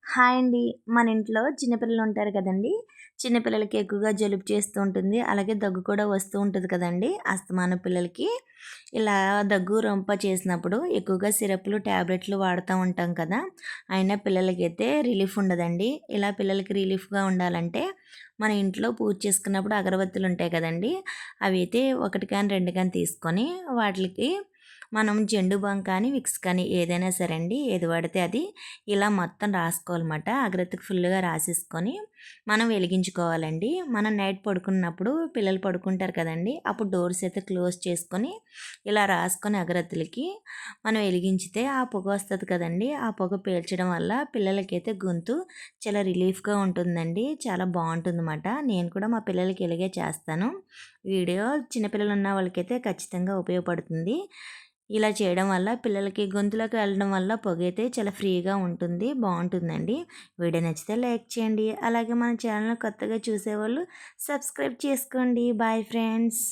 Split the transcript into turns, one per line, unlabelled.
Hi అండి. మన ఇంట్లో చిన్నపిల్లలు ఉంటారు కదండీ! చిన్నపిల్లలకి ఎక్కువగా జలుబు చేస్తూ ఉంటుంది. అలాగే దగ్గు కూడా వస్తూ ఉంటది కదండీ! అస్తమానం పిల్లలకి. ఇలా దగ్గు, రొంప చేసినప్పుడు ఎక్కువగా సిరప్‌లు, టాబ్లెట్‌లు వాడుతా ఉంటాం కదా! అయినా పిల్లలకైతే రిలీఫ్ ఉండదండి. ఇలా పిల్లలకి రిలీఫ్‌గా ఉండాలంటే మన ఇంట్లో పూజ చేసుకున్నప్పుడు అగరబత్తులు ఉంటాయి కదండీ! అవి అయితే 1 కానీ, 2 కానీ తీసుకొని వాటిలికి మనం జెండు బామ్ కానీ, విక్స్ కానీ ఏదైనా సరే అండి. ఏది పడితే అది ఇలా మొత్తం రాసుకోవాలన్నమాట. అగరత్తికి ఫుల్‌గా రాసేసుకొని మనం వెలిగించుకోవాలండి. మనం నైట్ పడుకున్నప్పుడు పిల్లలు పడుకుంటారు కదండీ! అప్పుడు డోర్స్ అయితే క్లోజ్ చేసుకొని ఇలా రాసుకొని అగరత్తులకి మనం వెలిగించితే ఆ పొగ వస్తది కదండీ! ఆ పొగ పీల్చడం వల్ల పిల్లలకైతే గొంతు చాలా రిలీఫ్‌గా ఉంటుందండి. చాలా బావుంటుందన్నమాట. నేను కూడా మా పిల్లలకి ఇలాగే చేస్తాను. వీడియో చిన్నపిల్లలు ఉన్న వాళ్ళకైతే ఖచ్చితంగా ఉపయోగపడుతుంది. ఇలా చేయడం వల్ల పిల్లలకి గొంతులోకి వెళ్ళడం వల్ల పొగైతే చాలా ఫ్రీగా ఉంటుంది. బావుంటుందండి. వీడియో నచ్చితే లైక్ చేయండి. అలాగే మన ఛానల్ కొత్తగా చూసేవాళ్ళు సబ్స్క్రైబ్ చేసుకోండి. Bye friends.